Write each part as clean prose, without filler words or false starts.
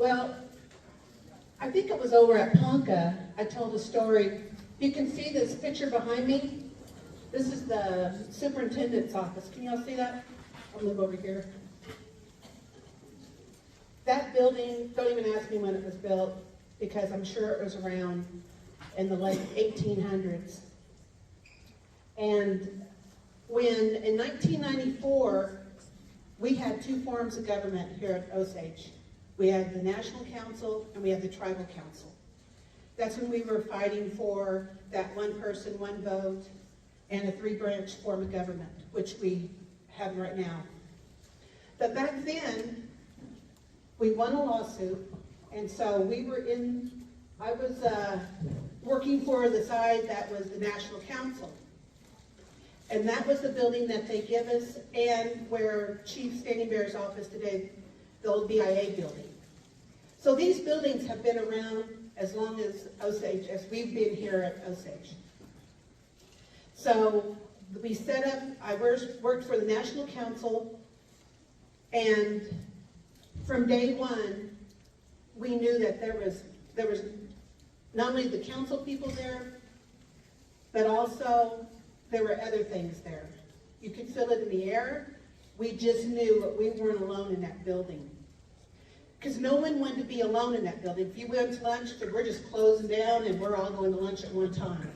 Well, I think it was over at Ponca, I told a story. You can see this picture behind me. This is the Superintendent's office. Can y'all see that? I'll move over here. That building, don't even ask me when it was built, because I'm sure it was around in the late 1800s. And when, in 1994, we had two forms of government here at Osage. We had the National Council and we had the Tribal Council. That's when we were fighting for that one person, one vote, and a three-branch form of government, which we have right now. But back then, we won a lawsuit, and so I was working for the side that was the National Council. And that was the building that they give us, and where Chief Standing Bearer's office today, the old BIA building. So these buildings have been around as long as Osage, as we've been here at Osage. So we set up, I worked for the National Council, and from day one, we knew that there was not only the council people there, but also there were other things there. You could feel it in the air. We just knew that we weren't alone in that building. Because no one wanted to be alone in that building. If you went to lunch, we're just closing down and we're all going to lunch at one time.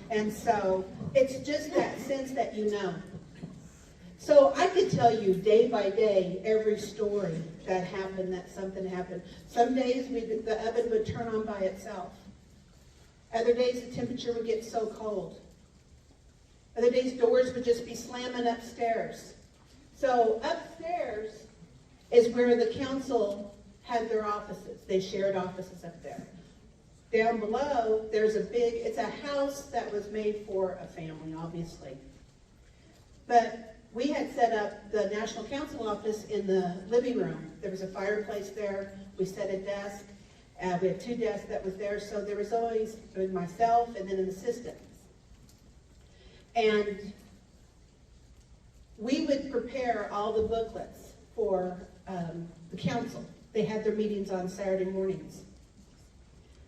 And so it's just that sense that you know. So I could tell you day by day every story that happened, that something happened. Some days the oven would turn on by itself. Other days the temperature would get so cold. Other days doors would just be slamming upstairs. So upstairs is where the council had their offices. They shared offices up there. Down below, it's a house that was made for a family, obviously. But we had set up the National Council office in the living room. There was a fireplace there. We set a desk. We had two desks that was there. So there was always myself and then an assistant. And we would prepare all the booklets for the council. They had their meetings on Saturday mornings.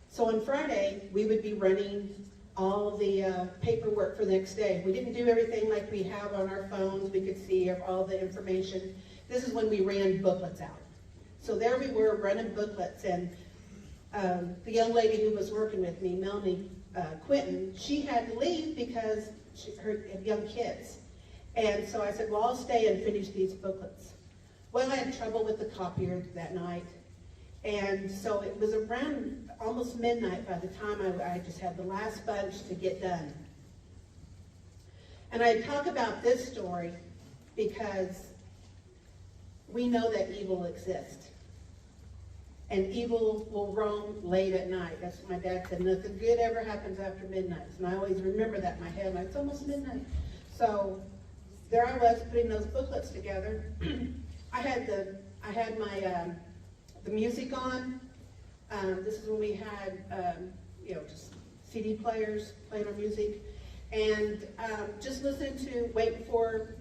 So on Friday, we would be running all the paperwork for the next day. We didn't do everything like we have on our phones. We could see all the information. This is when we ran booklets out. So there we were running booklets, and the young lady who was working with me, Melanie Quinton, she had to leave because her young kids. And so I said, well, I'll stay and finish these booklets. Well, I had trouble with the copier that night. And so it was around almost midnight by the time I just had the last bunch to get done. And I talk about this story because we know that evil exists. And evil will roam late at night. That's what my dad said. Nothing good ever happens after midnight. And I always remember that in my head. It's almost midnight. So there I was putting those booklets together. I had my the music on. This is when we had just CD players playing our music, and just listening to waiting for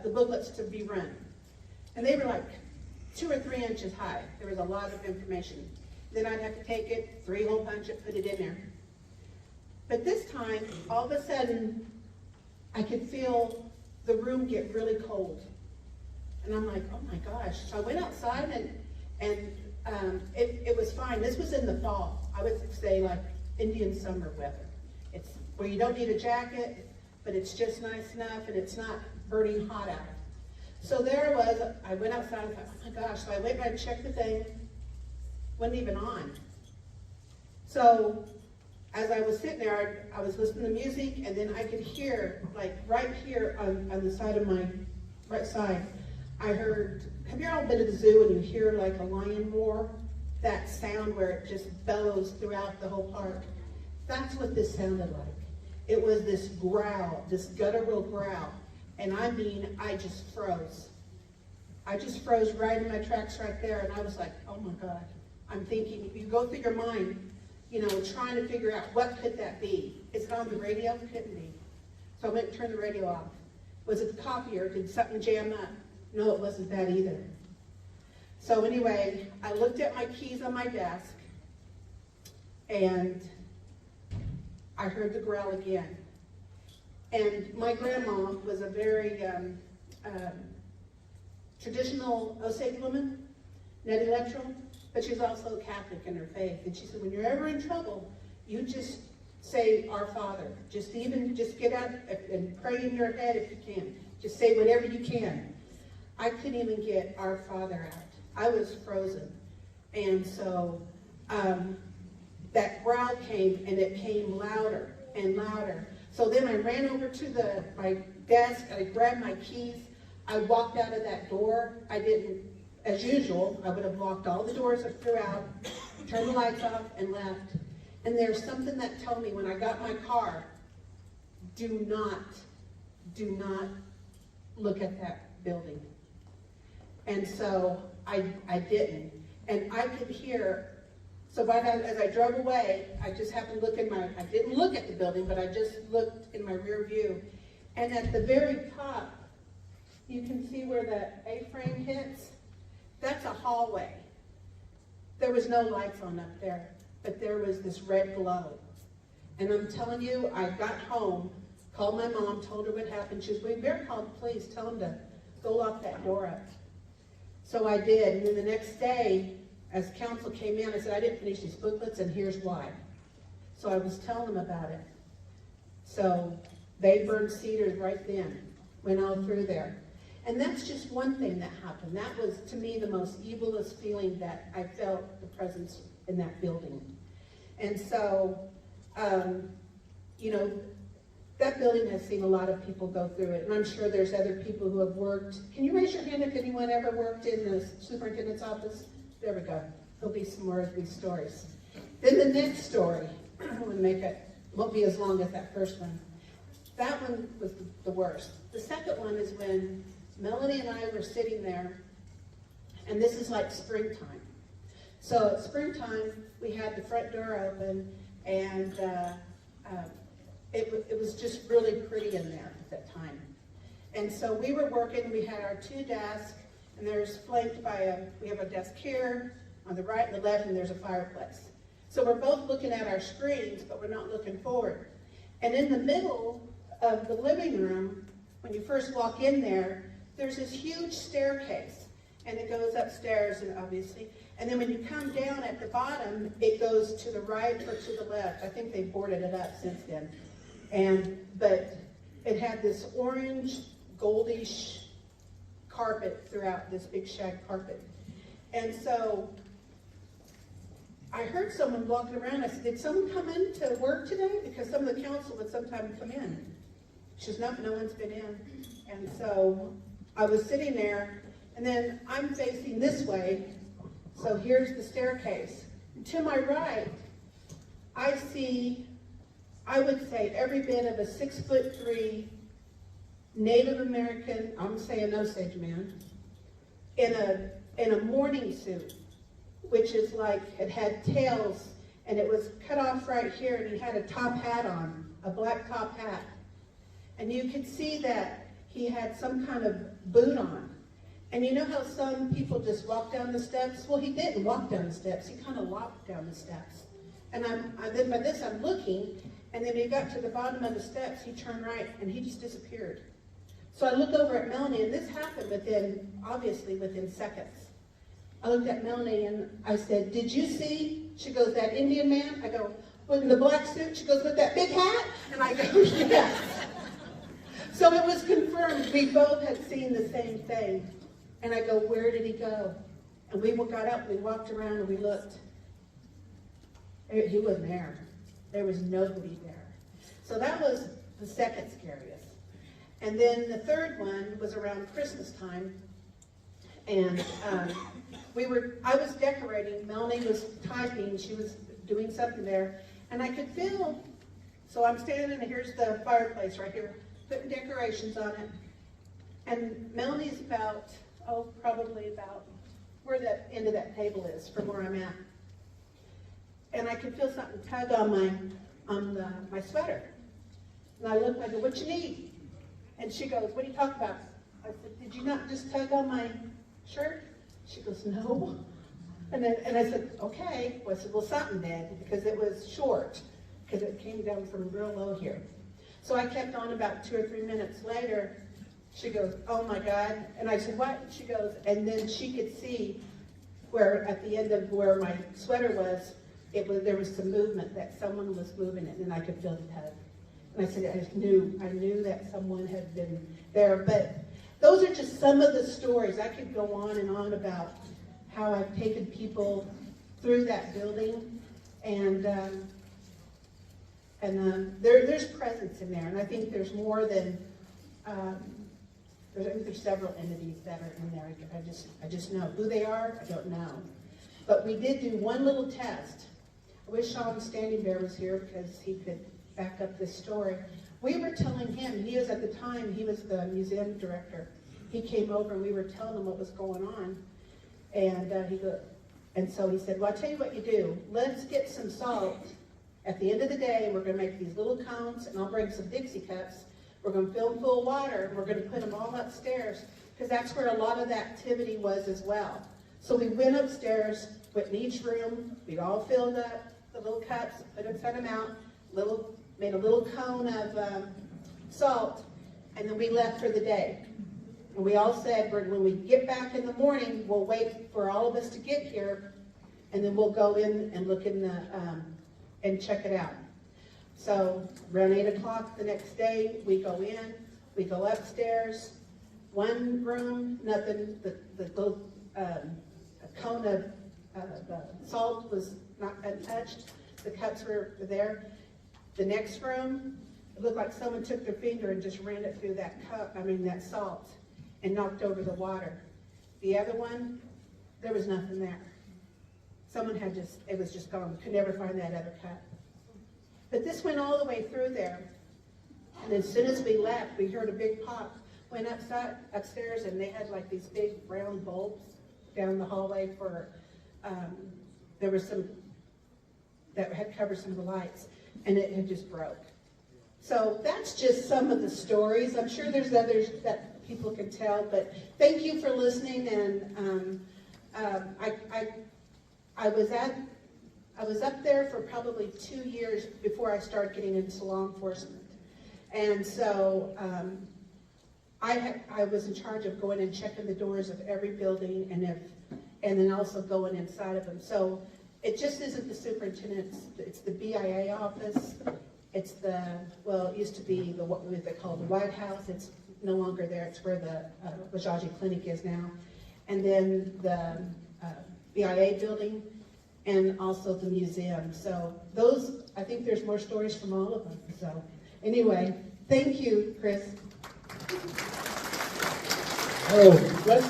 the booklets to be run. And they were like 2 or 3 inches high. There was a lot of information. Then I'd have to take it, 3-hole punch it, put it in there. But this time, all of a sudden, I could feel the room get really cold. And I'm like, oh my gosh. So I went outside and it was fine. This was in the fall. I would say like Indian summer weather. It's where you don't need a jacket, but it's just nice enough and it's not burning hot out. So there I was. I went outside and thought, oh my gosh. So I went and I checked the thing. Wasn't even on. So as I was sitting there, I was listening to music, and then I could hear, like right here on the side of my right side, I heard, have you all been to the zoo and you hear like a lion roar? That sound where it just bellows throughout the whole park. That's what this sounded like. It was this growl, this guttural growl. And I mean, I just froze. I just froze right in my tracks right there, and I was like, oh my God. I'm thinking, you go through your mind, trying to figure out what could that be. Is it on the radio? Couldn't be. So I went and turned the radio off. Was it the copier? Did something jam up? No, it wasn't that either. So anyway, I looked at my keys on my desk, and I heard the growl again. And my grandma was a very traditional Osage woman, net electoral, but she's also Catholic in her faith. And she said, when you're ever in trouble, you just say, Our Father. Just get out and pray in your head if you can. Just say whatever you can. I couldn't even get Our Father out. I was frozen. And so that growl came, and it came louder and louder. So then I ran over to my desk, I grabbed my keys, I walked out of that door. I didn't, as usual, I would have locked all the doors throughout, turned the lights off, and left. And there's something that told me when I got my car, do not look at that building. And so I didn't. And I could hear, so as I drove away, I just happened to look I didn't look at the building, but I just looked in my rear view. And at the very top, you can see where that A-frame hits. That's a hallway. There was no lights on up there, but there was this red glow. And I'm telling you, I got home, called my mom, told her what happened. She said, we better call the police, tell them to go lock that door up. So I did, and then the next day, as council came in, I said, I didn't finish these booklets, and here's why. So I was telling them about it. So they burned cedars right then, went all through there. And that's just one thing that happened. That was, to me, the most evilest feeling that I felt the presence in that building. And so, you know, that building has seen a lot of people go through it, and I'm sure there's other people who have worked. Can you raise your hand if anyone ever worked in the superintendent's office? There we go. There'll be some more of these stories. Then the next story, I'm going to make it, won't be as long as that first one. That one was the worst. The second one is when Melanie and I were sitting there, and this is like springtime. So at springtime, we had the front door open, and it was just really pretty in there at that time. And so we were working, we had our two desks, and there's flanked by we have a desk here, on the right and the left, and there's a fireplace. So we're both looking at our screens, but we're not looking forward. And in the middle of the living room, when you first walk in there, there's this huge staircase, and it goes upstairs, and obviously, and then when you come down at the bottom, it goes to the right or to the left. I think they've boarded it up since then. But it had this orange, goldish carpet throughout, this big shag carpet. And so I heard someone walking around. I said, did someone come in to work today? Because some of the council would sometimes come in. She says, no one's been in. And so I was sitting there, and then I'm facing this way. So here's the staircase. And to my right, I see, I would say, every bit of a 6'3" Native American, I'm saying Osage man, in a morning suit, which is like, it had tails, and it was cut off right here, and he had a top hat on, a black top hat. And you could see that he had some kind of boot on. And you know how some people just walk down the steps? Well, he didn't walk down the steps. He kind of walked down the steps. And then by this, I'm looking, and then he got to the bottom of the steps, he turned right, and he just disappeared. So I look over at Melanie, and this happened obviously within seconds. I looked at Melanie, and I said, did you see? She goes, that Indian man? I go, well, in the black suit? She goes, with that big hat? And I go, yes. So it was confirmed. We both had seen the same thing. And I go, where did he go? And we got up, we walked around, and we looked. He wasn't there. There was nobody there. So that was the second scariest. And then the third one was around Christmas time. And I was decorating. Melanie was typing. She was doing something there. And I could feel, so I'm standing, and here's the fireplace right here, putting decorations on it. And Melanie's probably about where that end of that table is from where I'm at. And I could feel something tug on my sweater. And I looked, I go, what you need? And she goes, what are you talking about? I said, did you not just tug on my shirt? She goes, no. And I said, okay. Well, I said, well, something did, because it was short, because it came down from real low here. So I kept on. About 2 or 3 minutes later, she goes, oh my God. And I said, what? She goes, and then she could see where at the end of where my sweater was, there was some movement, that someone was moving it, and I could feel the tug. And I said, I knew that someone had been there. But those are just some of the stories. I could go on and on about how I've taken people through that building, and there's presence in there. And I think there's more than, I think there's several entities that are in there. I just know who they are. I don't know. But we did do one little test. I wish Sean Standing Bear was here because he could back up this story. We were telling him, he was at the time, he was the museum director. He came over and we were telling him what was going on. And so he said, well, I'll tell you what you do. Let's get some salt. At the end of the day, we're going to make these little cones, and I'll bring some Dixie cups. We're going to fill them full of water, and we're going to put them all upstairs, because that's where a lot of the activity was as well. So we went upstairs, went in each room, we all filled up the little cups, set them out, made a little cone of salt, and then we left for the day. And we all said, when we get back in the morning, we'll wait for all of us to get here, and then we'll go in and look in the, and check it out. So around 8 o'clock the next day, we go in, we go upstairs, one room, nothing, the little cone of salt was not untouched, the cups were there. The next room, it looked like someone took their finger and just ran it through that that salt, and knocked over the water. The other one, there was nothing there. Someone it was just gone. Could never find that other cup. But this went all the way through there. And as soon as we left, we heard a big pop. Went upstairs, and they had like these big round bulbs down the hallway for, there was some that had covered some of the lights, and it had just broke. So that's just some of the stories. I'm sure there's others that people can tell, but thank you for listening. And I was up there for probably 2 years before I started getting into law enforcement. And so I was in charge of going and checking the doors of every building, and then also going inside of them. So it just isn't the superintendent's, it's the BIA office. It's it used to be what they call the White House. It's no longer there. It's where the Bajaji Clinic is now. And then the BIA building, and also the museum. So I think there's more stories from all of them. So anyway, thank you, Chris. Oh, let's